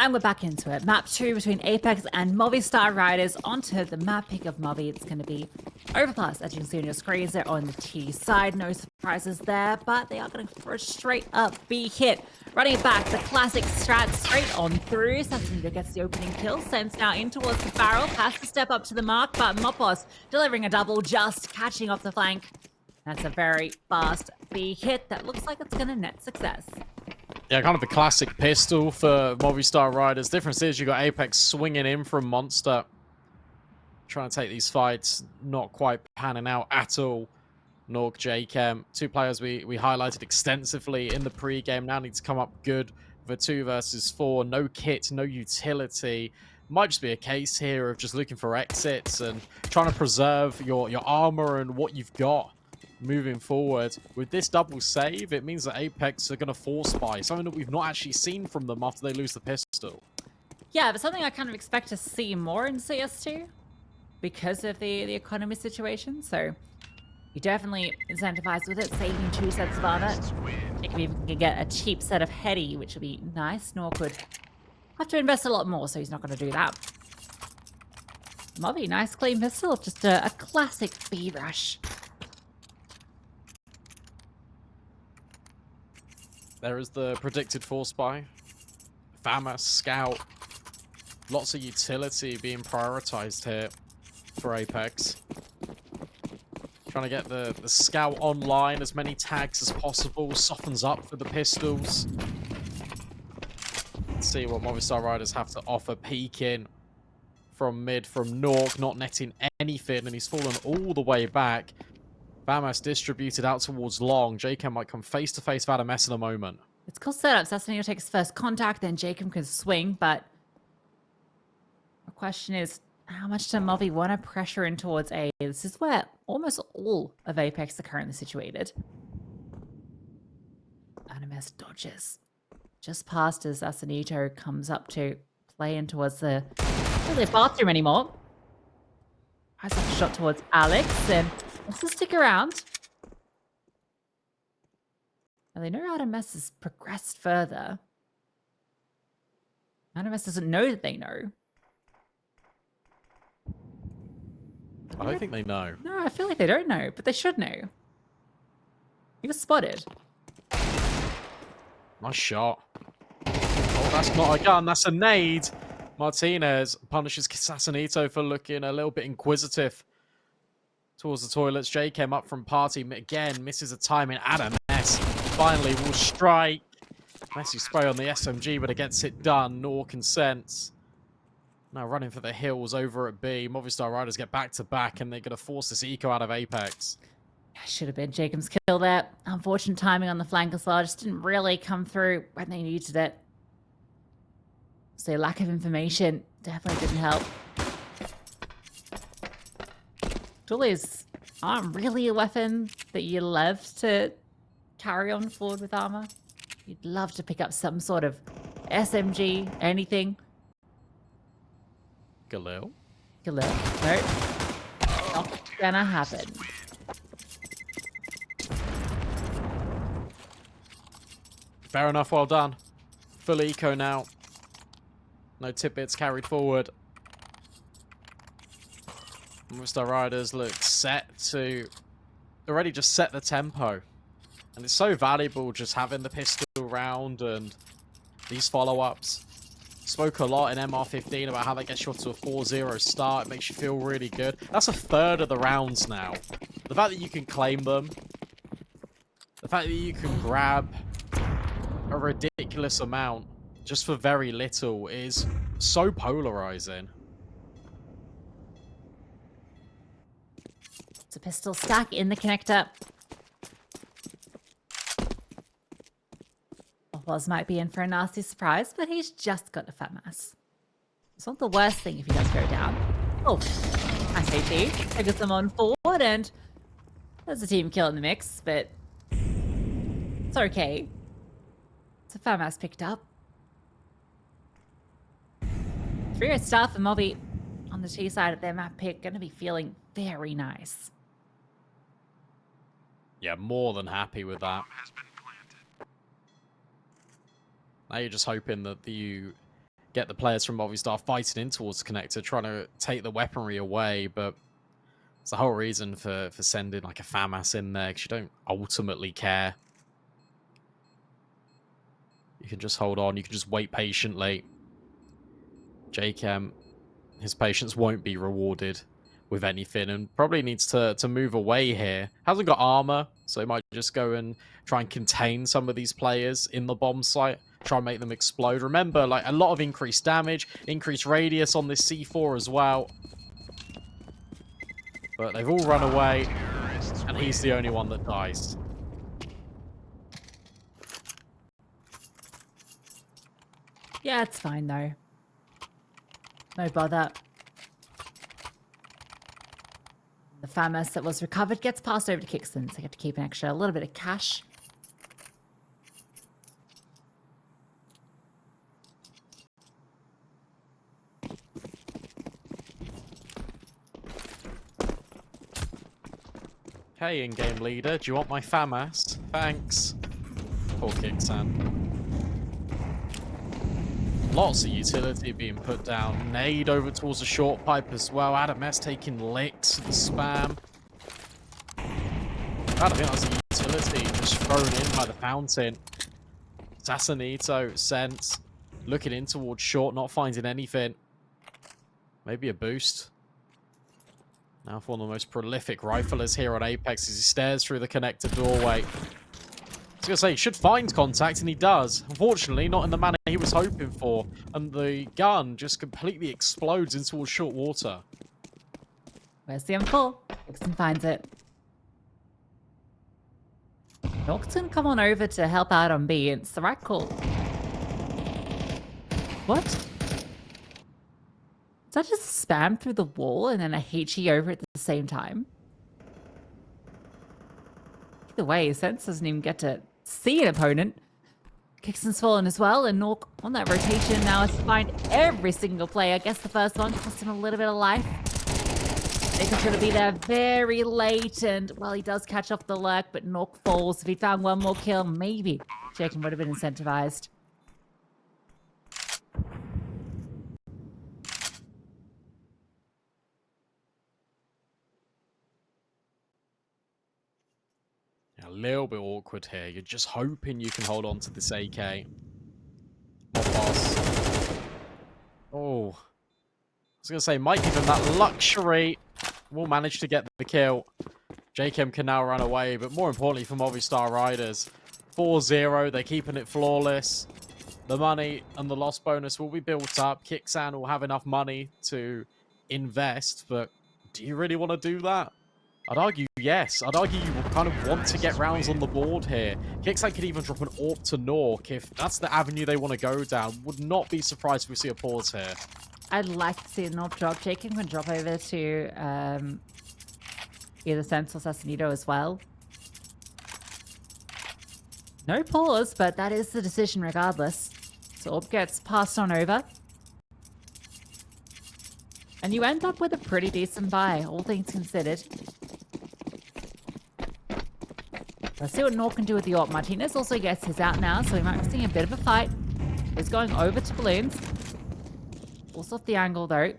And we're back into it. Map 2 between Apeks and Movistar Riders. Onto the map pick of Movi. It's going to be Overpass, as you can see on your screens. They're on the T side. No surprises there, but they are going to for a straight up B hit. Running it back, the classic strat straight on through. Sassanito gets the opening kill. Sends now in towards the barrel. Has to step up to the mark, but Mopos delivering a double, just catching off the flank. That's a very fast B hit that looks like it's going to net success. Yeah, kind of the classic pistol for Movistar Riders. Difference is you got Apeks swinging in from Monster. Trying to take these fights, not quite panning out at all. nawwk, JChem, two players we highlighted extensively in the pre-game, now need to come up good for 2 versus 4. No kit, no utility. Might just be a case here of just looking for exits and trying to preserve your armor and what you've got moving forward. With this double save, it means that Apeks are going to force buy, something that we've not actually seen from them after they lose the pistol. Yeah, but something I kind of expect to see more in CS2 because of the economy situation. So you're definitely incentivized with it, saving 2 sets of armor. You can even get a cheap set of heady, which would be nice. nawwk would have to invest a lot more, so he's not going to do that. Movi, nice clean pistol, just a classic B rush. There is the predicted force buy. FAMAS, Scout. Lots of utility being prioritized here for Apeks. Trying to get the Scout online, as many tags as possible. Softens up for the pistols. Let's see what Movistar Riders have to offer. Peeking from mid from nawwk, not netting anything, and he's fallen all the way back. FAMAS distributed out towards long. JChem might come face-to-face with Apeks in a moment. It's cool setup. Sassanito takes first contact, then Jacob can swing, but the question is, how much does Movi want to pressure in towards A? This is where almost all of Apeks are currently situated. Apeks dodges just past as Sassanito comes up to play in towards the bathroom anymore. Has a shot towards Alex and wants to stick around. Now they know Apeks has progressed further. Apeks doesn't know that they know. I don't think they know. No, I feel like they don't know, but they should know. He was spotted. Nice shot. Oh, that's not a gun, that's a nade. Martinez punishes Sassanito for looking a little bit inquisitive towards the toilets. JChem up from party again, misses a timing. Apeks finally will strike. Messy spray on the SMG, but it gets it done. nawwk consents. Now running for the hills over at B. Movistar Riders get back to back, and they're going to force this eco out of Apeks. Should have been Jacob's kill there. Unfortunate timing on the flank as well. Just didn't really come through when they needed it. So lack of information definitely didn't help. Dualies aren't really a weapon that you love to carry on forward with armor. You'd love to pick up some sort of SMG, anything. Galil? Galil. Nope. Not gonna happen. Fair enough, well done. Full eco now. No tidbits carried forward. Movistar Riders look set to already just set the tempo. And it's so valuable just having the pistol round and these follow-ups. Spoke a lot in MR15 about how that gets you off to a 4-0 start. It makes you feel really good. That's a third of the rounds now. The fact that you can claim them. The fact that you can grab a ridiculous amount just for very little is so polarizing. It's a pistol stack in the connector. Overpass might be in for a nasty surprise, but he's just got a FAMAS. It's not the worst thing if he does go down. Oh, nice AT. Triggers them on forward, and there's a team kill in the mix, but it's okay. It's a FAMAS picked up. 3-0 start for Movi on the T side of their map pick. Going to be feeling very nice. Yeah, more than happy with that. Now you're just hoping that you get the players from Movistar fighting in towards the connector, trying to take the weaponry away, but it's the whole reason for sending like a FAMAS in there, because you don't ultimately care. You can just hold on, you can just wait patiently. JChem, his patience won't be rewarded with anything, and probably needs to move away here. Hasn't got armor, so he might just go and try and contain some of these players in the bomb site, try and make them explode. Remember, like, a lot of increased damage, increased radius on this C4 as well. But they've all run away, and he's the only one that dies. Yeah, it's fine though. No bother. The FAMAS that was recovered gets passed over to Kickson, so I get to keep an extra little bit of cash. Hey, in-game leader, do you want my FAMAS? Thanks. Poor Kicksan. Lots of utility being put down. Nade over towards the short pipe as well. Apeks taking licks. The spam. I think that was a utility just thrown in by the fountain. Sassanito sent. Looking in towards short, not finding anything. Maybe a boost. Now for one of the most prolific riflers here on Apeks as he stares through the connector doorway. I was going to say, he should find contact, and he does. Unfortunately, not in the manner he was hoping for. And the gun just completely explodes into towards short water. Where's the M4? Kickson finds it. Norton, come on over to help out on B. It's the right call. What? Is that just spam through the wall and then a HE over at the same time? Either way, Sense doesn't even get to see an opponent. Kickson's fallen as well, and Nork on that rotation now has to find every single player. I guess the first one cost him a little bit of life. Nick's going to be there very late, and, well, he does catch off the lurk, but Nork falls. If he found one more kill, maybe Jacob would have been incentivized. A little bit awkward here. You're just hoping you can hold on to this AK. Overpass. Oh. I was going to say, might give him that luxury. Will manage to get the kill. JChem can now run away, but more importantly for Movistar Riders, 4-0, they're keeping it flawless. The money and the loss bonus will be built up. Kicksan will have enough money to invest, but do you really want to do that? I'd argue yes. I'd argue you kind of want to get rounds on the board here. Kicksan could even drop an AWP to Nork if that's the avenue they want to go down. Would not be surprised if we see a pause here. I'd like to see an AWP drop. Jacob can drop over to either Sense or Sassanito as well. No pause, but that is the decision regardless. So AWP gets passed on over. And you end up with a pretty decent buy, all things considered. Let's see what Nork can do with the AWP. Martinez also gets his out now, so we might be seeing a bit of a fight. He's going over to balloons. Also off the angle, though.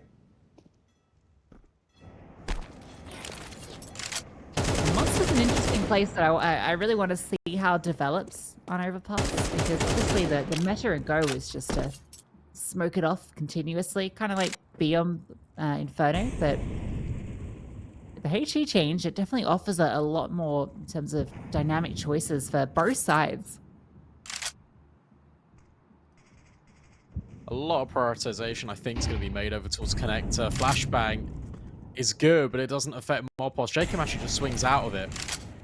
Monster's an interesting place that I really want to see how it develops on Overpass, because obviously the meta and go is just to smoke it off continuously, kind of like Beyond Inferno, but the HE change, it definitely offers a lot more in terms of dynamic choices for both sides. A lot of prioritization, I think, is going to be made over towards connector. Flashbang is good, but it doesn't affect Mopos. Jacob actually just swings out of it.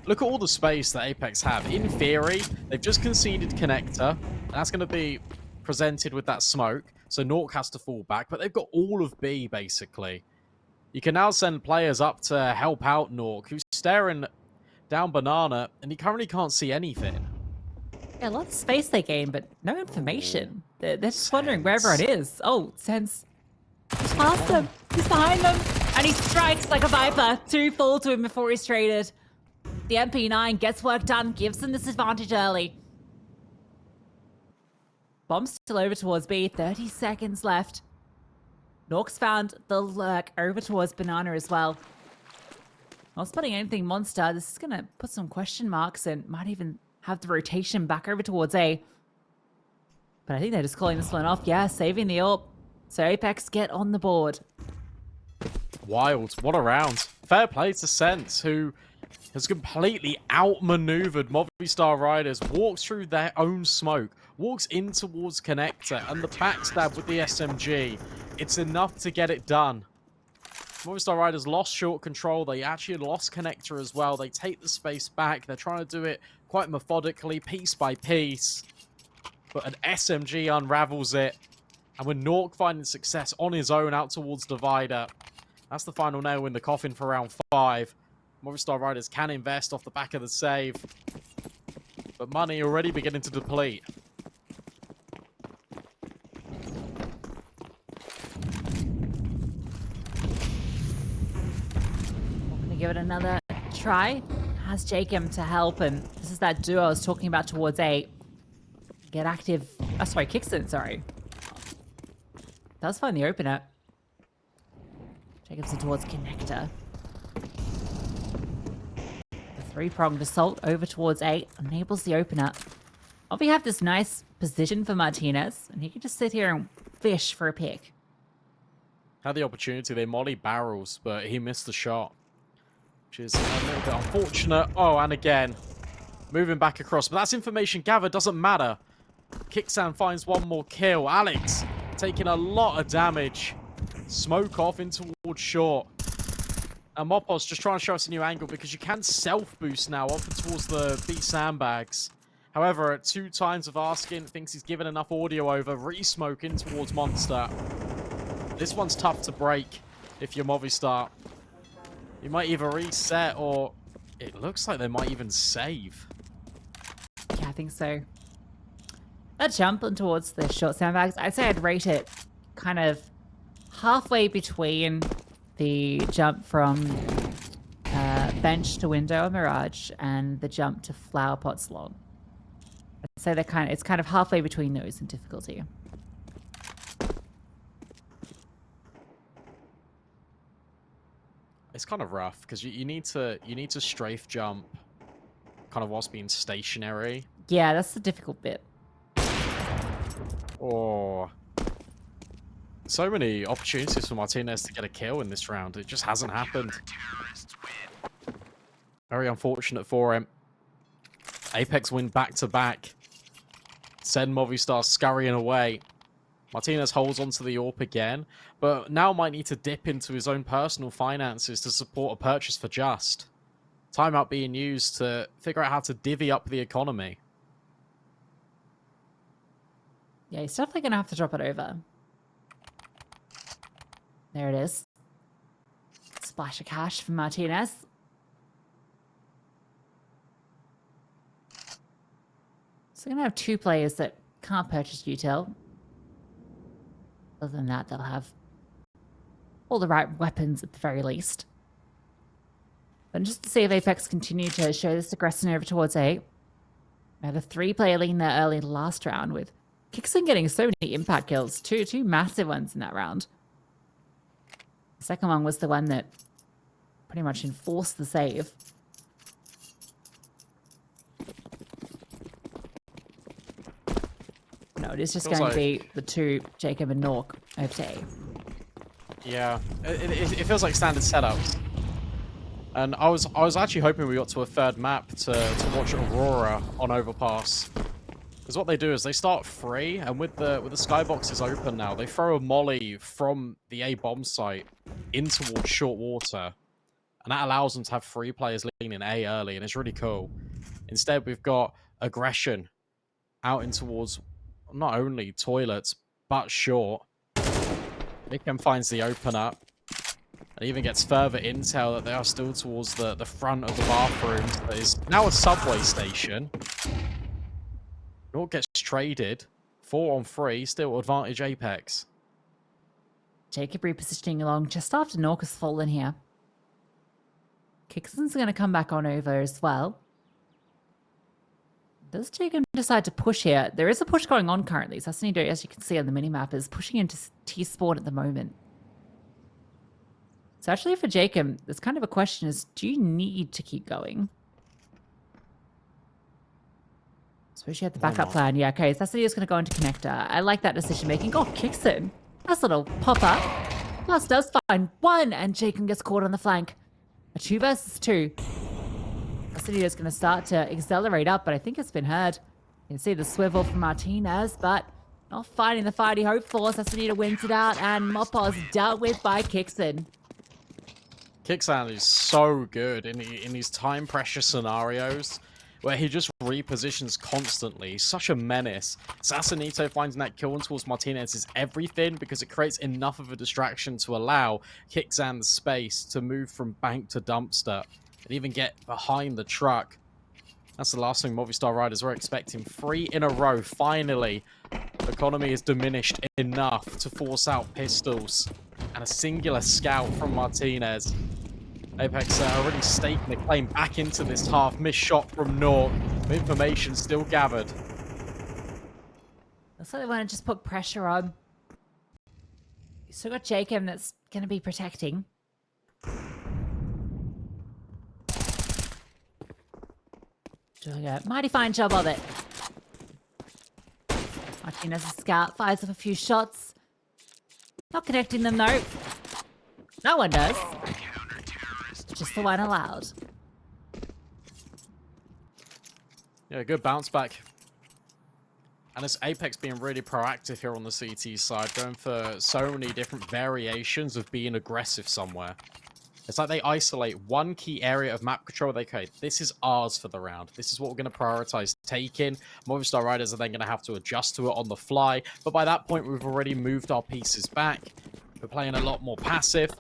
Look at all the space that Apeks have. In theory, they've just conceded connector, and that's going to be presented with that smoke, so Nork has to fall back, but they've got all of B, basically. You can now send players up to help out Nork, who's staring down Banana, and he currently can't see anything. Yeah, a lot of space they gain, but no information. They're just wondering where everyone is. Oh, Sense. He's past them. He's behind them. And he strikes like a viper. 2 fall to him before he's traded. The MP9 gets work done, gives them this advantage early. Bomb's still over towards B. 30 seconds left. Nork's found the lurk over towards Banana as well. Not spotting anything Monster. This is going to put some question marks and might even have the rotation back over towards A. But I think they're just calling this one off. Yeah, saving the AWP. So Apeks get on the board. Wild. What a round. Fair play to Sense, who has completely outmaneuvered Movistar Riders, walks through their own smoke, walks in towards Connector, and the backstab with the SMG. It's enough to get it done. Movistar Riders lost short control. They actually lost Connector as well. They take the space back. They're trying to do it quite methodically, piece by piece. But an SMG unravels it. And with Nork finding success on his own out towards Divider, that's the final nail in the coffin for round 5. Movistar Riders can invest off the back of the save. But money already beginning to deplete. Give it another try. Has Jacob to help, and this is that duo I was talking about towards A. Get active. Oh, sorry, Kickson, sorry. Does find the opener. Jacobson towards Connector. The three-pronged assault over towards A enables the opener. We have this nice position for Martinez, and he can just sit here and fish for a pick. Had the opportunity. They molly barrels, but he missed the shot. Which is a little bit unfortunate. Oh, and again, moving back across. But that's information gathered. Doesn't matter. Kicksan finds one more kill. Alex taking a lot of damage. Smoke off in towards short. And Mopos just trying to show us a new angle because you can self-boost now up towards the B sandbags. However, at 2 times of asking, thinks he's given enough audio over. Re-smoke in towards Monster. This one's tough to break if you're Movistar. You might either reset or it looks like they might even save. Yeah, I think so. That jump on towards the short sandbags, I'd say I'd rate it kind of halfway between the jump from bench to window Mirage and the jump to flower pots long. I'd say it's kind of halfway between those in difficulty. It's kind of rough because you need to strafe jump kind of whilst being stationary. Yeah, that's the difficult bit. Or so many opportunities for Martinez to get a kill in this round. It just hasn't happened. Very unfortunate for him. Apeks win back-to-back. Send Movistar scurrying away. Martinez holds onto the AWP again, but now might need to dip into his own personal finances to support a purchase for Just. Timeout being used to figure out how to divvy up the economy. Yeah, he's definitely going to have to drop it over. There it is. Splash of cash from Martinez. So we're going to have 2 players that can't purchase util. Other than that, they'll have all the right weapons at the very least. But just to see if Apeks continue to show this aggression over towards A. We had a 3-player lead there early last round with Kickson getting so many impact kills. Two massive ones in that round. The second one was the one that pretty much enforced the save. No, it is just going to be the 2, Jacob and Nork, over to A. Yeah, it feels like standard setups. And I was actually hoping we got to a 3rd map to watch Aurora on Overpass. Because what they do is they start free, and with the skyboxes open now, they throw a molly from the A bomb site in towards short water. And that allows them to have 3 players leaning A early, and it's really cool. Instead, we've got aggression out in towards not only toilets, but short. Nikem finds the opener. And even gets further intel that they are still towards the front of the bathroom. That is now a subway station. Nork gets traded. 4 on 3, still advantage Apeks. Jacob repositioning along just after Nork has fallen here. Kickson's going to come back on over as well. Does Jacob decide to push here? There is a push going on currently. Sassanito, as you can see on the minimap, is pushing into T-spawn at the moment. So actually for Jacob, there's kind of a question is, do you need to keep going? Suppose you have the backup plan. Yeah, okay. Sassanito's going to go into connector. I like that decision making. Oh, kicks it. Nice little pop-up. Plus does find one, and Jacob gets caught on the flank. A 2 versus 2. Sassanito's going to start to accelerate up, but I think it's been heard. You can see the swivel from Martinez, but not fighting the fight he hoped for. Sassanito wins it out, and Mopo's dealt with by Kixon. Kixan is so good in these time pressure scenarios where he just repositions constantly. He's such a menace. Sassanito finding that kill towards Martinez is everything because it creates enough of a distraction to allow Kixan the space to move from bank to dumpster and even get behind the truck. That's the last thing Movistar Riders were expecting. 3 in a row, finally. The economy is diminished enough to force out pistols. And a singular scout from Martinez. Apeks already staking the claim back into this half. Missed shot from nawwk. Information still gathered. Looks like they want to just put pressure on. You still got Jacob that's going to be protecting. Doing a mighty fine job of it. Martinez, a scout, fires off a few shots. Not connecting them though. No one does. Just the one allowed. Yeah, good bounce back. And it's Apeks being really proactive here on the CT side, going for so many different variations of being aggressive somewhere. It's like they isolate one key area of map control. They say, this is ours for the round. This is what we're going to prioritize taking. Movistar Riders are then going to have to adjust to it on the fly. But by that point, we've already moved our pieces back. We're playing a lot more passive.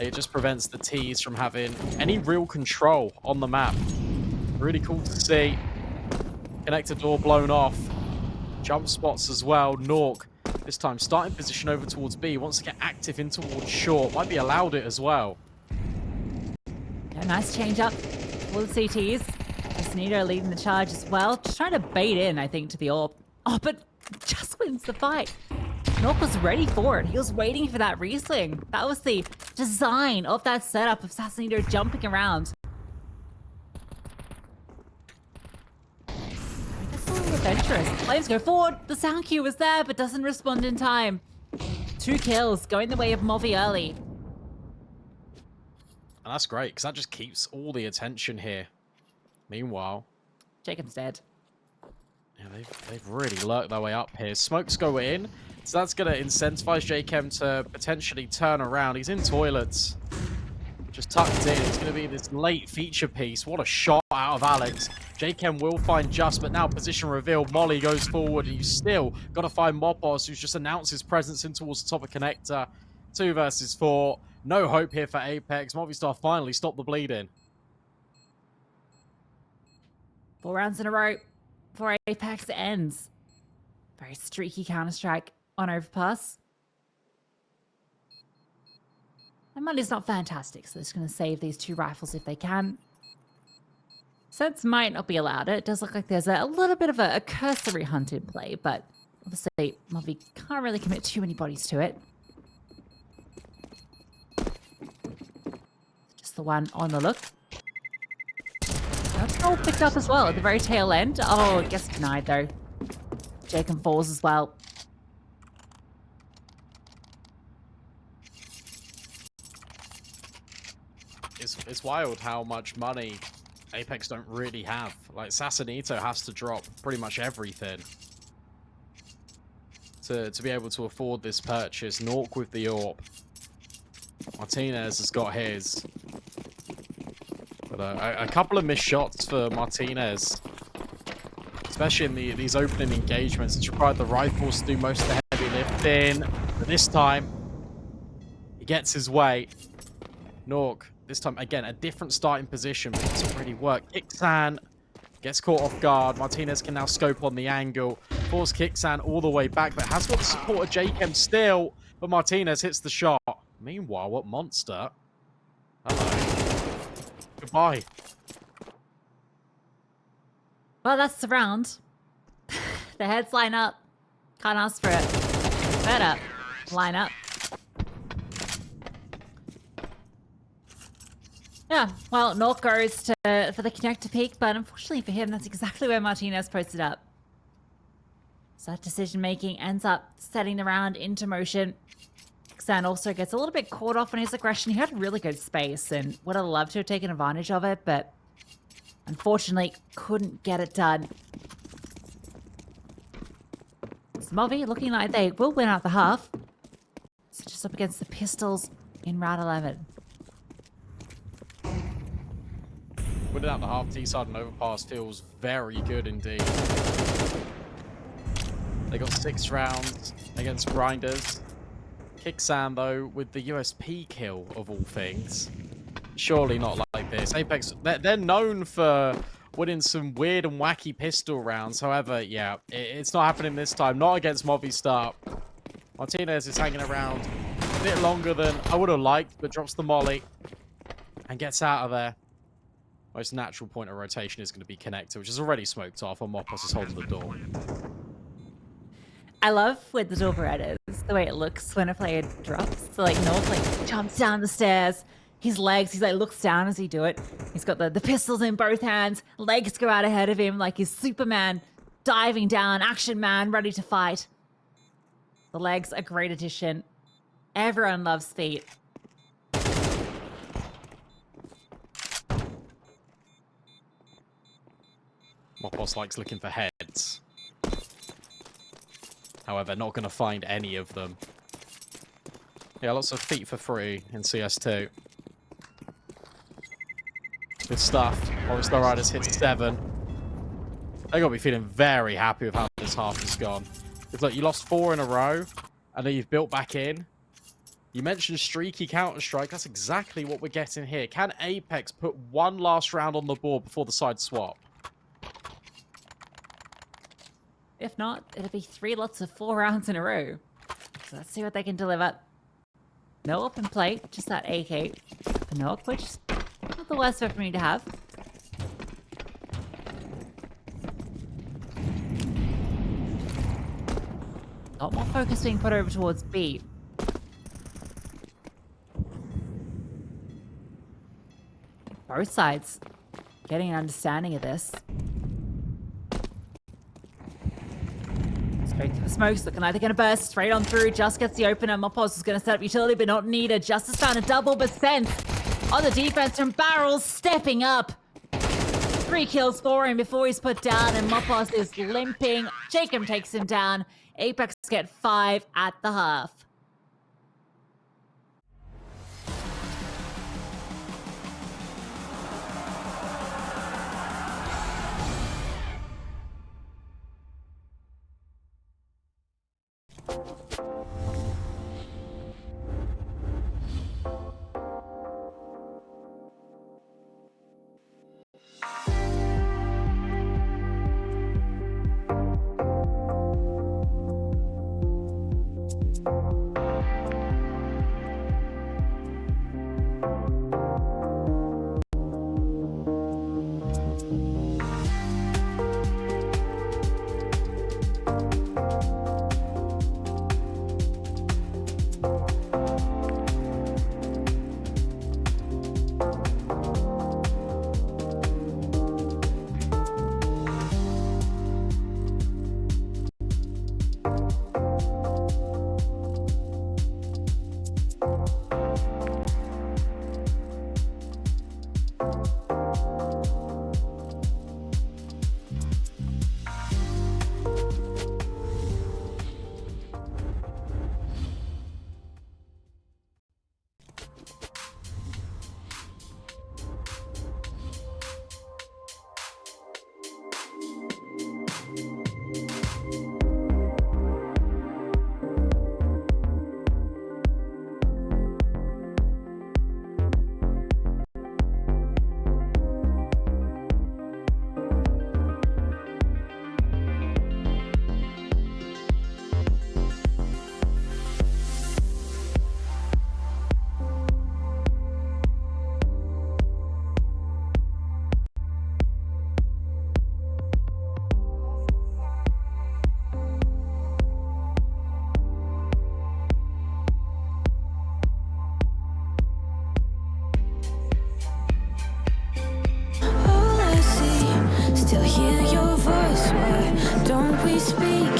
It just prevents the Ts from having any real control on the map. Really cool to see. Connector door blown off. Jump spots as well. nawwk, this time starting position over towards B. Wants to get active in towards short. Might be allowed it as well. Yeah, nice change up for the CTs. Sassanito leading the charge as well. Just trying to bait in, I think, to the AWP. Oh, but just wins the fight. nawwk was ready for it. He was waiting for that resling. That was the design of that setup of Sassanito jumping around. That's a little adventurous. Flames go forward. The sound cue was there, but doesn't respond in time. 2 kills going the way of Movi early. And that's great, because that just keeps all the attention here. Meanwhile, Jacob's dead. Yeah, they've really lurked their way up here. Smokes go in, so that's going to incentivize Jacob to potentially turn around. He's in toilets, just tucked in. It's going to be this late feature piece. What a shot out of Alex. Jacob will find Just, but now position revealed. Molly goes forward, and you still got to find Mopos, who's just announced his presence in towards the top of connector. 2 versus 4. No hope here for Apeks. Movistar finally stopped the bleeding. 4 rounds in a row before Apeks ends. Very streaky Counter-Strike on Overpass. And money's not fantastic, so they're just going to save these 2 rifles if they can. Sense might not be allowed. It does look like there's a little bit of a cursory hunt in play, but obviously Movi can't really commit too many bodies to it. Just the one on the look. That's all picked up as well at the very tail end. Oh, it gets denied though. Jacob falls as well. It's wild how much money Apeks don't really have. Like, Sassanito has to drop pretty much everything to be able to afford this purchase. nawwk with the AWP. Martinez has got his. But a couple of missed shots for Martinez, especially in these opening engagements. It's required the rifles to do most of the heavy lifting. But this time, he gets his way. nawwk, this time, again, a different starting position, but it doesn't really work. Kixan gets caught off guard. Martinez can now scope on the angle. Force Kixan all the way back, but has got the support of Jacob still. But Martinez hits the shot. Meanwhile, what monster? Hello. Goodbye. Well, that's the round. The heads line up. Can't ask for it. Better line up. Yeah, well, North goes for the connector peak, but unfortunately for him, that's exactly where Martinez posted up. So that decision-making ends up setting the round into motion. Xan also gets a little bit caught off on his aggression. He had really good space and would have loved to have taken advantage of it, but unfortunately couldn't get it done. Movi looking like they will win out the half. So just up against the Pistols in round 11. Winning out the half, T-side and Overpass feels very good indeed. They got 6 rounds against Grinders. Kicksan, though, with the USP kill of all things. Surely not like this. Apeks, they're known for winning some weird and wacky pistol rounds. However, yeah, it's not happening this time. Not against Movistar. Martinez is hanging around a bit longer than I would have liked, but drops the molly and gets out of there. Most natural point of rotation is going to be connector, which is already smoked off, and Mopos is holding the door. I love with the door Beretta is the way it looks when a player drops. So like North like jumps down the stairs, his legs, he's like looks down as he do it. He's got the pistols in both hands, legs go out ahead of him like he's Superman diving down, action man, ready to fight. The legs, a great addition. Everyone loves feet. Mopos likes looking for heads. However, not going to find any of them. Yeah, lots of feet for free in CS2. Good stuff. Movistar Riders hit 7. They're going to be feeling very happy with how this half has gone. It's like you lost 4 in a row, and then you've built back in. You mentioned streaky Counter-Strike. That's exactly what we're getting here. Can Apeks put one last round on the board before the side swap? If not, it'll be 3 lots of 4 rounds in a row. So let's see what they can deliver. No open play, just that AK for Nook, which is not the worst for me to have. A lot more focus being put over towards B. Both sides getting an understanding of this. Straight through the smokes, looking like they're going to burst straight on through. Just gets the opener. Mopos is going to set up utility, but not needed. Justice found a double percent on the defense from Barrels, stepping up. 3 kills for him before he's put down, and Mopos is limping. Jacob takes him down. Apeks get 5 at the half. speak,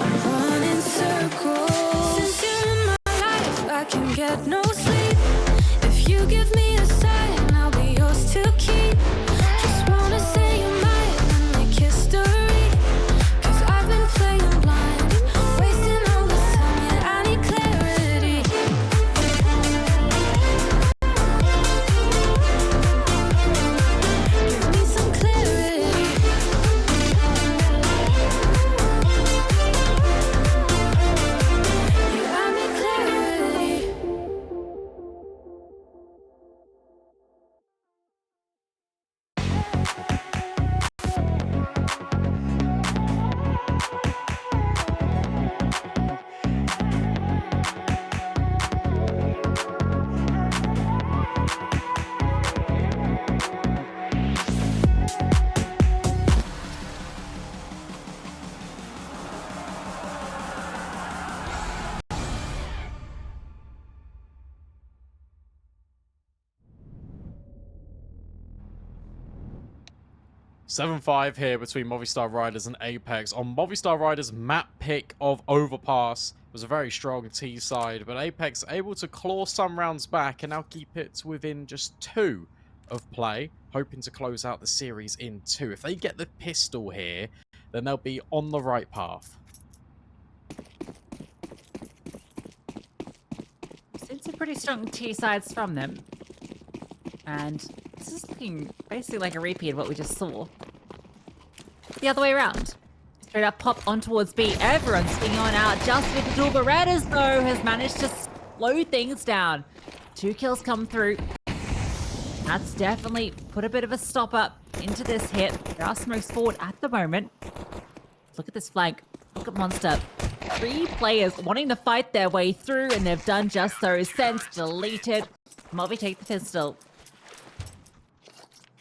I'm running circles. Since you're in my life, I can get no sleep. If you give me a sign, I'll be yours to keep. Just wanna say you're mine and make history. 'Cause I've been playing blind, wasting all this time, yet I need clarity. Give me some clarity. Yeah, I need clarity. (7-5) here between Movistar Riders and Apeks. On Movistar Riders' map pick of Overpass was a very strong T side, but Apeks able to claw some rounds back and now keep it within just 2 of play, hoping to close out the series in 2. If they get the pistol here, then they'll be on the right path. Seen some pretty strong T sides from them. And this is looking basically like a repeat of what we just saw. The other way around. Straight up pop on towards B. Everyone's swinging on out. Just with the dual Berettas, though, has managed to slow things down. 2 kills come through. That's definitely put a bit of a stop up into this hit. There are smokes forward at the moment. Look at this flank. Look at Monster. 3 players wanting to fight their way through, and they've done just so. Sense deleted. Movi take the pistol.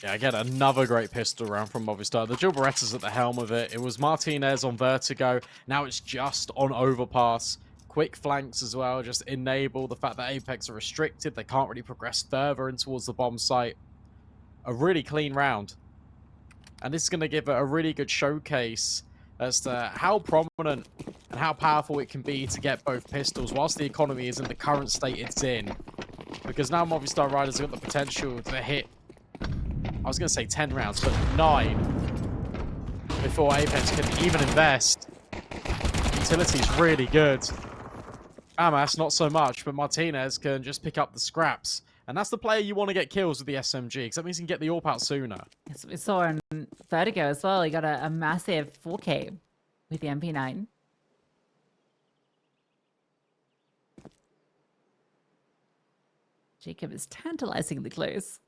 Yeah, again, another great pistol round from Movistar. The dual Berettas at the helm of it. It was Martinez on Vertigo. Now it's just on Overpass. Quick flanks as well. Just enable the fact that Apeks are restricted. They can't really progress further in towards the bomb site. A really clean round. And this is going to give it a really good showcase as to how prominent and how powerful it can be to get both pistols whilst the economy is in the current state it's in. Because now Movistar Riders have got the potential to hit, I was going to say 10 rounds, but 9 before Apeks can even invest. Utility is really good. Amas, not so much, but Martinez can just pick up the scraps. And that's the player you want to get kills with the SMG, because that means you can get the AWP out sooner. Yes, we saw in Vertigo as well. He got a massive 4K with the MP9. Jacob is tantalizingly close.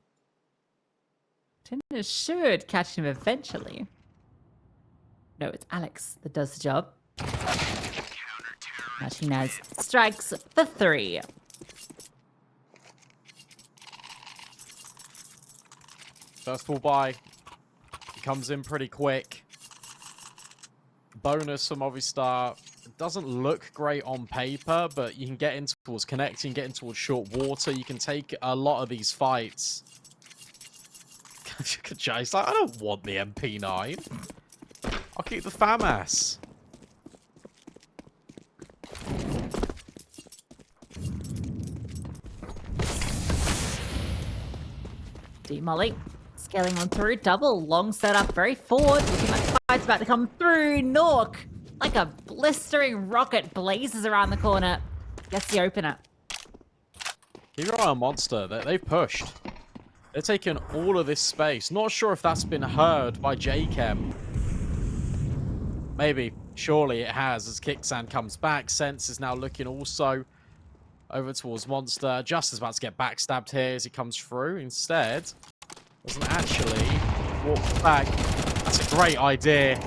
Tinder should catch him eventually. No, it's Alex that does the job. Martinez strikes for 3. First ball by. He comes in pretty quick. Bonus for Movistar. It doesn't look great on paper, but you can get in towards connecting, get in towards short water. You can take a lot of these fights. Jay's like, I don't want the MP9. I'll keep the FAMAS. D-Molly scaling on through. Double long setup, very forward. Looking like the fight's about to come through. Nork, like a blistering rocket, blazes around the corner. Gets the opener. Keep your eye on Monster. They've pushed. They're taking all of this space. Not sure if that's been heard by JChem. Maybe. Surely it has as Kicksand comes back. Sense is now looking also over towards Monster. Just is about to get backstabbed here as he comes through. Instead, doesn't actually walk back. That's a great idea.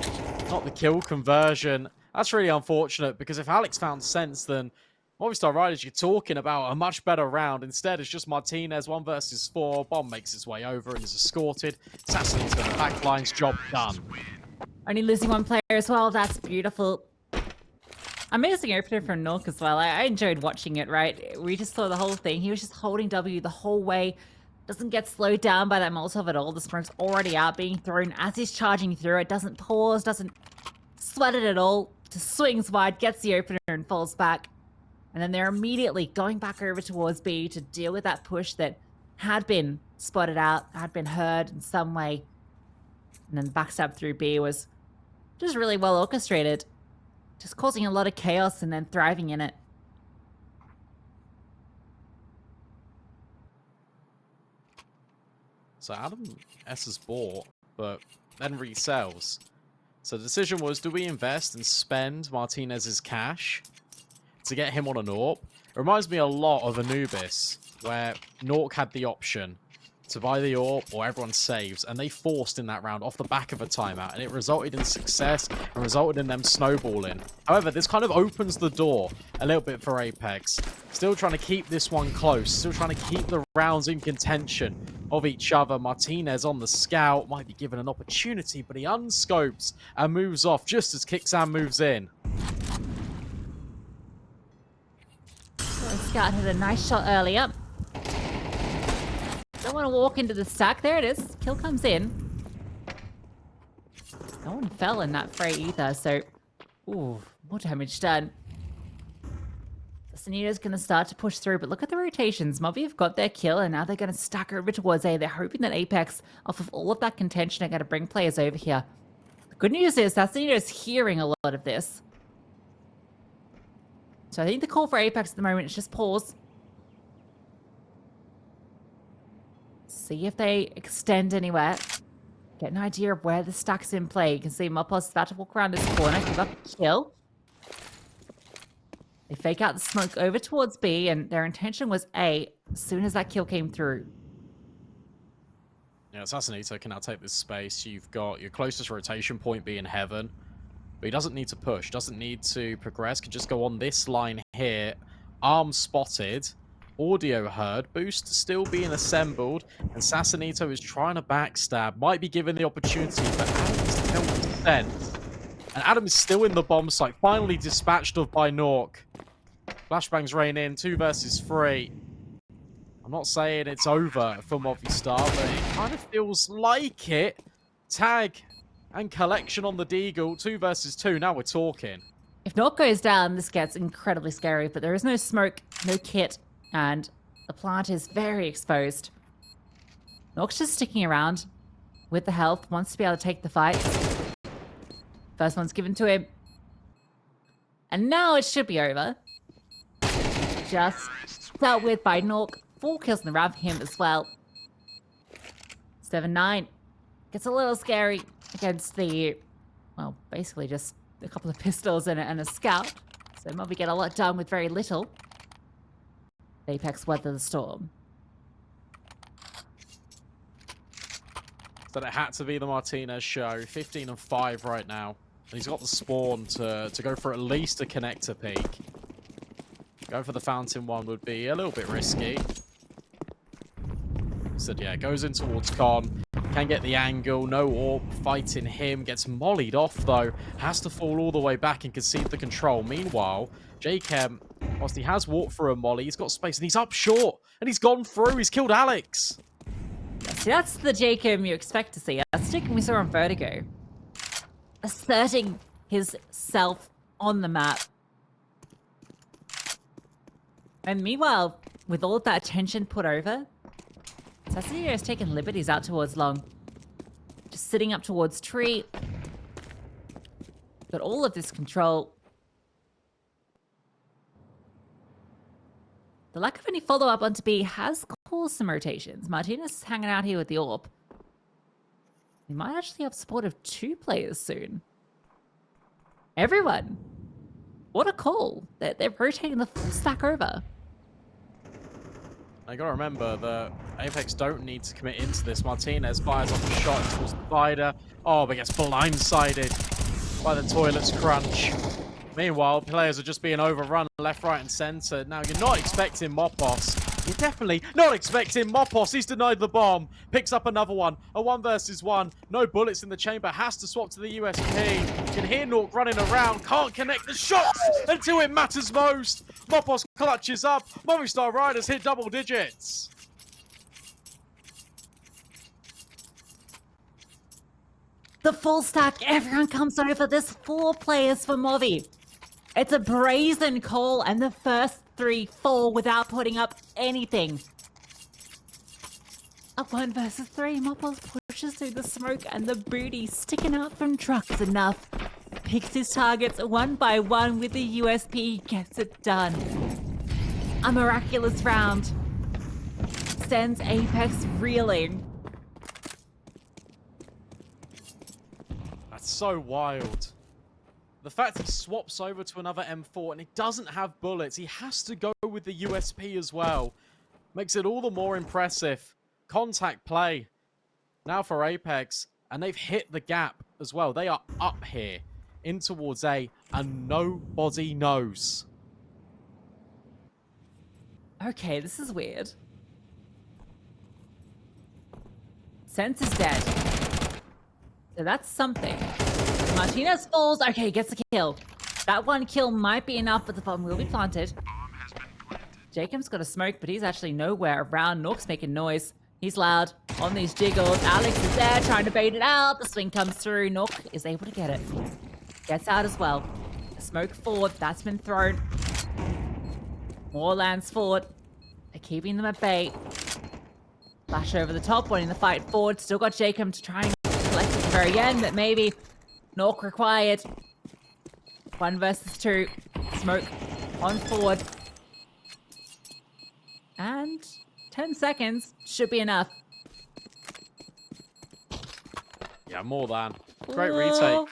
Not the kill conversion. That's really unfortunate because if Alex found Sense, then Movistar Riders, you're talking about a much better round. Instead, it's just Martinez, 1 versus 4. Bomb makes its way over and is escorted. Assassin's got the backlines, job done. Only losing 1 player as well. That's beautiful. Amazing opener from Nork as well. I enjoyed watching it, right? We just saw the whole thing. He was just holding W the whole way. Doesn't get slowed down by that Molotov at all. The smoke's already out, being thrown as he's charging through it. Doesn't pause, doesn't sweated it all, just swings wide, gets the opener and falls back. And then they're immediately going back over towards B to deal with that push that had been spotted out, had been heard in some way. And then the backstab through B was just really well orchestrated, just causing a lot of chaos and then thriving in it. So Adam S has bought, but then resells. So the decision was, do we invest and spend Martinez's cash to get him on an AWP? It reminds me a lot of Anubis, where nawwk had the option to buy the AWP or everyone saves, and they forced in that round off the back of a timeout, and it resulted in success and resulted in them snowballing. However, this kind of opens the door a little bit for Apeks. Still trying to keep this one close, still trying to keep the rounds in contention of each other. Martinez on the scout, might be given an opportunity, but he unscopes and moves off just as Kixan moves in. So Scout had a nice shot earlier. Don't want to walk into the stack. There it is. Kill comes in. No one fell in that fray either, so... Ooh, more damage done. Sanita's going to start to push through, but look at the rotations. Movi have got their kill, and now they're going to stack over towards A. They're hoping that Apeks, off of all of that contention, are going to bring players over here. The good news is that Sanita's hearing a lot of this. So I think the call for Apeks at the moment is just pause. See if they extend anywhere. Get an idea of where the stack's in play. You can see Mopos is about to walk around this corner. Give up a kill. They fake out the smoke over towards B, and their intention was A as soon as that kill came through. Yeah, Assassinito can now take this space. You've got your closest rotation point being Heaven, but he doesn't need to push, doesn't need to progress, can just go on this line here. Arm spotted, audio heard, boost still being assembled, and Sassanito is trying to backstab. Might be given the opportunity, but Adam is still sent. And Adam is still in the bomb site, finally dispatched of by nawwk. Flashbangs rain in, 2 versus 3. I'm not saying it's over for Movistar, but it kind of feels like it. Tag and collection on the Deagle, 2 versus 2. Now we're talking. If nawwk goes down, this gets incredibly scary, but there is no smoke, no kit, and the plant is very exposed. nawwk's just sticking around with the health, wants to be able to take the fight. First one's given to him. And now it should be over. Just dealt with by nawwk. 4 kills in the round for him as well. 7-9. Gets a little scary against the, well, basically just a couple of pistols and a scout. So Mobi get a lot done with very little. Apeks weather the storm. So it had to be the Martinez show. 15 and 5 right now. And he's got the spawn to go for at least a connector peak. Going for the fountain one would be a little bit risky. So yeah, goes in towards Con. Can get the angle. No AWP fighting him. Gets mollied off though. Has to fall all the way back and concede the control. Meanwhile, J-Chem, whilst he has walked through a molly, he's got space and he's up short. And he's gone through. He's killed Alex. See, that's the J-Chem you expect to see. That's the J-Chem we saw on Vertigo. Asserting his self on the map. And meanwhile, with all of that attention put over, Sassanito has taken liberties out towards long. Just sitting up towards tree. Got all of this control. The lack of any follow-up onto B has caused some rotations. Martinez is hanging out here with the AWP. He might actually have support of 2 players soon. Everyone. What a call. They're rotating the full stack over. I gotta remember that Apeks don't need to commit into this. Martinez fires off a shot towards the spider. Oh, but gets blindsided by the toilet's crunch. Meanwhile, players are just being overrun left, right, and center. Now, you're not expecting Mopos. You're definitely not expecting Mopos. He's denied the bomb. Picks up another one. A 1 versus 1. No bullets in the chamber. Has to swap to the USP. You can hear nawwk running around. Can't connect the shots until it matters most. Mopos clutches up. Movistar Riders hit double digits. The full stack, everyone comes over. There's 4 players for Movi. It's a brazen call, and the first 3 fall without putting up anything. A 1 versus 3, Mopples pushes through the smoke, and the booty sticking out from trucks enough. Picks his targets 1 by 1 with the USP, gets it done. A miraculous round sends Apeks reeling. That's so wild. The fact he swaps over to another M4 and he doesn't have bullets, he has to go with the USP as well. Makes it all the more impressive. Contact play now for Apeks, and they've hit the gap as well. They are up here in towards A, and nobody knows. Okay, this is weird. Sense is dead. So that's something. Martinez falls. Okay, gets a kill. That 1 kill might be enough, but the bomb will be planted. Jacob's got a smoke, but he's actually nowhere around. Nork's making noise. He's loud on these jiggles. Alex is there trying to bait it out. The swing comes through. Nork is able to get it. Gets out as well. Smoke forward. That's been thrown. More lands forward. They're keeping them at bay. Flash over the top, winning the fight forward. Still got Jacob to try and collect at the very end, but maybe Nork required. 1 versus 2. Smoke on forward. And 10 seconds should be enough. Yeah, more than. Great retake.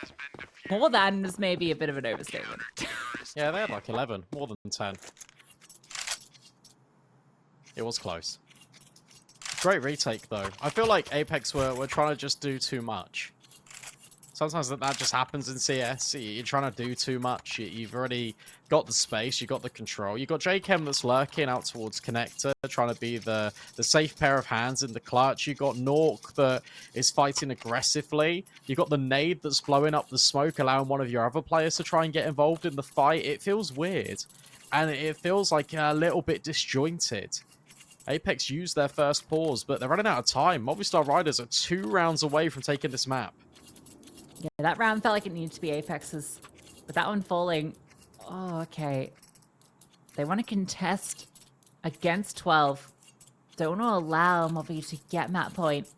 More than is maybe a bit of an overstatement. Yeah, they had like 11. More than 10. It was close. Great retake, though. I feel like Apeks were trying to just do too much. Sometimes that just happens in CS. You're trying to do too much. You've already got the space. You've got the control. You've got JChem that's lurking out towards Connector, trying to be the safe pair of hands in the clutch. You've got Nork that is fighting aggressively. You've got the nade that's blowing up the smoke, allowing one of your other players to try and get involved in the fight. It feels weird. And it feels like a little bit disjointed. Apeks used their first pause, but they're running out of time. Movistar Riders are 2 rounds away from taking this map. Yeah, that round felt like it needed to be Apex's. But that one falling... Oh, okay. They want to contest against 12. Don't want to allow Movi to get map point.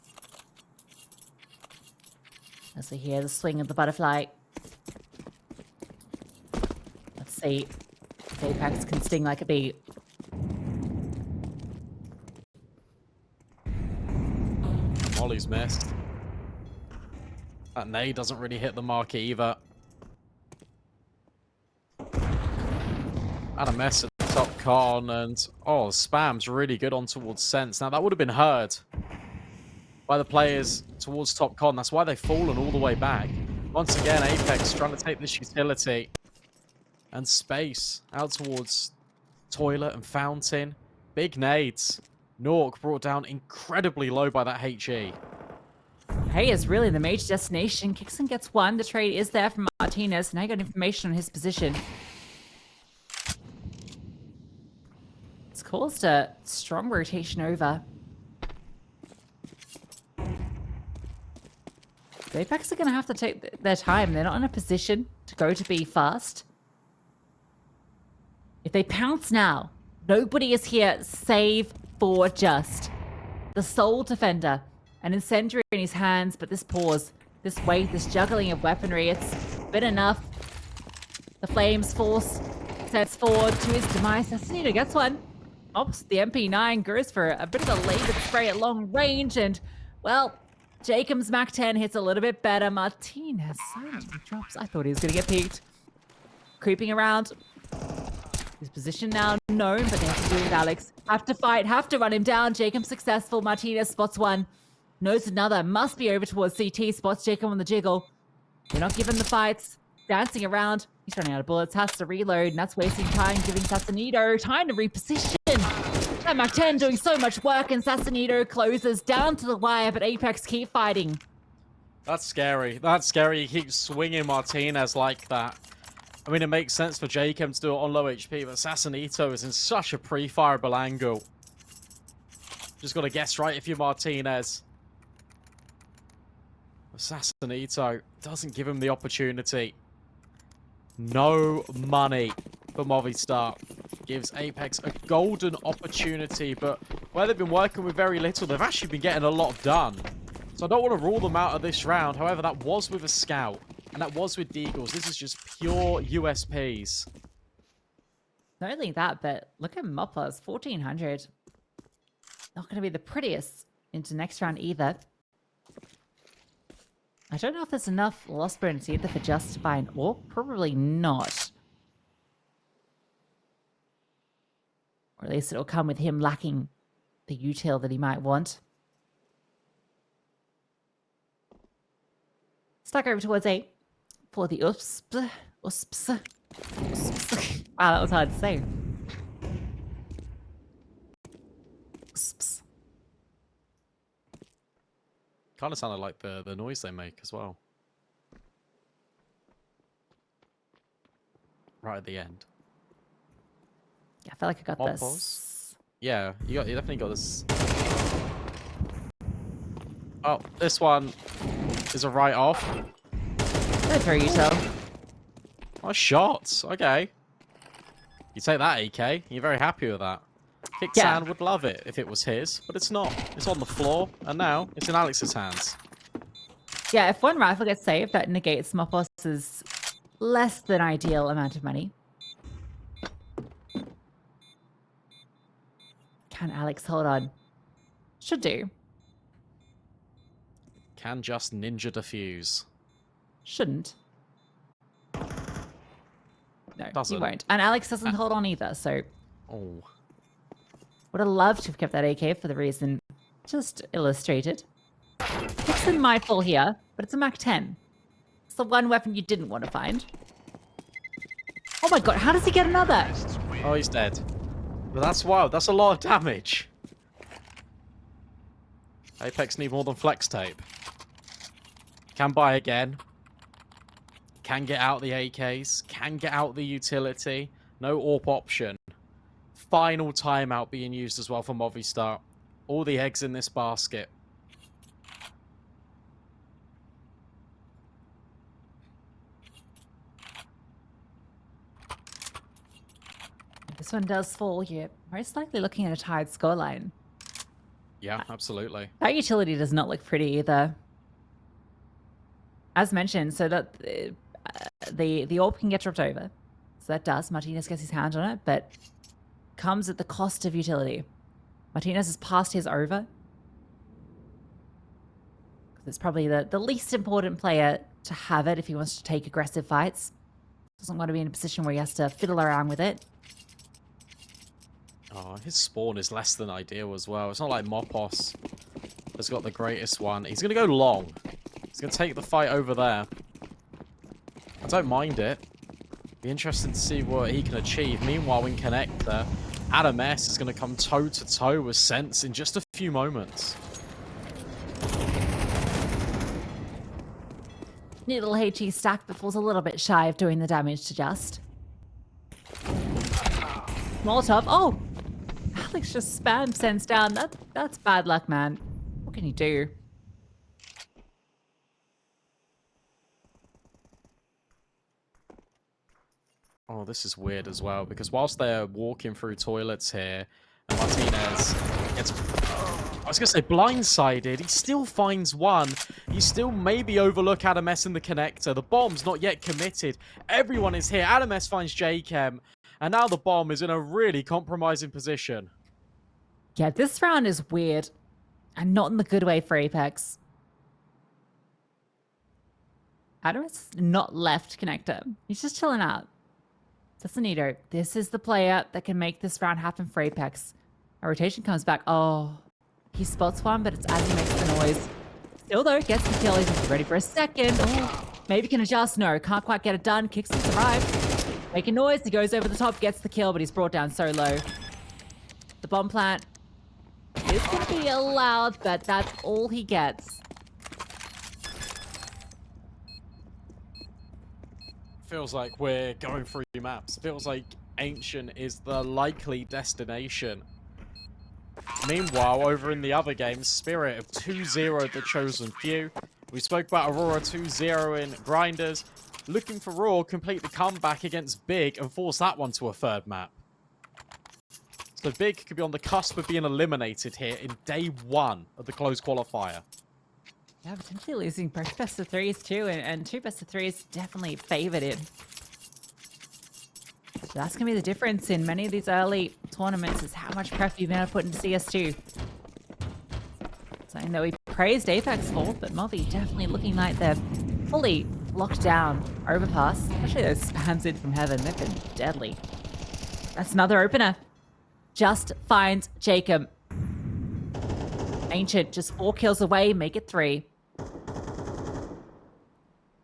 As we hear the swing of the butterfly. Let's see if Apeks can sting like a bee. Molly's missed. That nade doesn't really hit the mark either. And a mess at top con, and oh, spam's really good on towards Sense. Now that would have been heard by the players towards top con. That's why they've fallen all the way back. Once again, Apeks trying to take this utility and space out towards toilet and fountain. Big nades. Nork brought down incredibly low by that HE. Hey is really the major destination. Kixon gets 1. The trade is there from Martinez. Now you got information on his position. It's caused a strong rotation over. The Apeks are going to have to take their time. They're not in a position to go to B fast. If they pounce now, nobody is here save for just the sole defender. An incendiary in his hands, but this pause, this weight, this juggling of weaponry, it's been enough. The flames force sets forward to his demise. Sassanito gets 1. Oops, the MP9 goes for a bit of a labored spray at long range, and, well, Jacob's Mac 10 hits a little bit better. Martinez silently drops. I thought he was going to get peeked. Creeping around. His position now known, but they have to do it with Alex. Have to fight, have to run him down. Jacob successful. Martinez spots 1. Knows another. Must be over towards CT. Spots Jacob on the jiggle. They're not given the fights. Dancing around. He's running out of bullets. Has to reload. And that's wasting time. Giving Sassanito time to reposition. And Mac 10 doing so much work. And Sassanito closes down to the wire. But Apeks keep fighting. That's scary. That's scary. He keeps swinging Martinez like that. I mean, it makes sense for Jacob to do it on low HP. But Sassanito is in such a pre-fireable angle. Just got to guess right if you're Martinez. Assassinito doesn't give him the opportunity. No money for Movistar. Gives Apeks a golden opportunity, but where they've been working with very little, they've actually been getting a lot done. So I don't want to rule them out of this round. However, that was with a scout, and that was with Deagles. This is just pure USPs. Not only that, but look at Moppers, 1400. Not going to be the prettiest into next round either. I don't know if there's enough loss bonus either for justifying, or probably not. Or at least it'll come with him lacking the util that he might want. Stuck over towards A for the USP. USPs. Wow, that was hard to say. USPs. Kind of sounded like the noise they make as well. Right at the end. Yeah, I feel like I got Mob this. pause? Yeah, you definitely got this. Oh, this one is a write-off. Good for you, so. Oh, shots. Okay. You take that, AK. You're very happy with that. Kicksan would love it if it was his, but it's not. It's on the floor, and now it's in Alex's hands. Yeah, if one rifle gets saved, that negates Moppos' less than ideal amount of money. Can Alex hold on? Should do. Can just ninja defuse. Shouldn't. No, Doesn't. he won't. And Alex doesn't hold on either, so... Oh. Would have loved to have kept that AK for the reason just illustrated. It's in my full here, but it's a Mac 10. It's the one weapon you didn't want to find. Oh my god, how does he get another? Oh, he's dead. But that's wild. That's a lot of damage. Apeks need more than flex tape. Can buy again. Can get out the AKs. Can get out the utility. No AWP option. Final timeout being used as well for Movistar. All the eggs in this basket. This one does fall, you're most likely looking at a tied scoreline. Yeah, absolutely. That utility does not look pretty either. As mentioned, so that the AWP can get dropped over. So that does. Martinez gets his hand on it, but comes at the cost of utility. Martinez has passed his over. It's probably the least important player to have it if he wants to take aggressive fights. Doesn't want to be in a position where he has to fiddle around with it. Oh, his spawn is less than ideal as well. It's not like Moppos has got the greatest one. He's going to go long. He's going to take the fight over there. I don't mind it. Be interesting to see what he can achieve. Meanwhile, in connector, Adam S is going to come toe-to-toe with Sense in just a few moments. Neat little HE stack, but falls a little bit shy of doing the damage to Just. Molotov. Oh! Alex just spammed Sense down. That's bad luck, man. What can you do? Oh, this is weird as well, because whilst they're walking through toilets here, and Martinez gets, I was going to say blindsided, he still finds one. You still maybe overlook Adam S in the connector. The bomb's not yet committed. Everyone is here. Adam S finds J-Chem, and now the bomb is in a really compromising position. Yeah, this round is weird, and not in the good way for Apeks. Adam S not left connector. He's just chilling out. Sasanito, this is the player that can make this round happen for Apeks. A rotation comes back. Oh, he spots one, but it's as he makes the noise. Still, though, gets the kill. He's ready for a second. Oh, maybe can adjust. No, can't quite get it done. Kicks and survive. Making noise. He goes over the top, gets the kill, but he's brought down so low. The bomb plant is going to be allowed, but that's all he gets. Feels like we're going through maps. Feels like Ancient is the likely destination. Meanwhile, over in the other game, Spirit have 2-0'd the Chosen Few. We spoke about Aurora 2-0 in Grinders. Looking for Raw complete the comeback against Big and force that one to a third map. So Big could be on the cusp of being eliminated here in day 1 of the closed qualifier. Yeah, potentially losing both best of threes too, and 2 best of threes definitely favored him. So that's going to be the difference in many of these early tournaments, is how much prep you've been able to put into CS2. Something that we praised Apeks for, but Movi definitely looking like they're fully locked down. Overpass, especially those spams in from heaven, they've been deadly. That's another opener. Just finds Jacob. Ancient just 4 kills away, make it 3.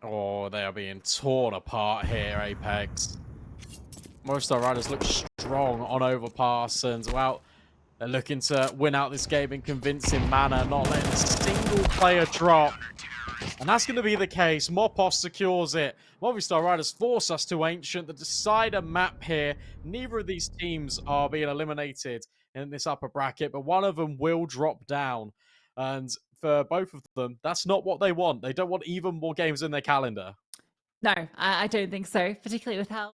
Oh, they are being torn apart here, Apeks. Most of our riders look strong on Overpass, and, well, they're looking to win out this game in convincing manner, not letting a single player drop. And that's going to be the case. Mopos secures it. Movistar Riders force us to Ancient, the decider map here. Neither of these teams are being eliminated in this upper bracket, but one of them will drop down. And for both of them, that's not what they want. They don't want even more games in their calendar. No, I don't think so, particularly with how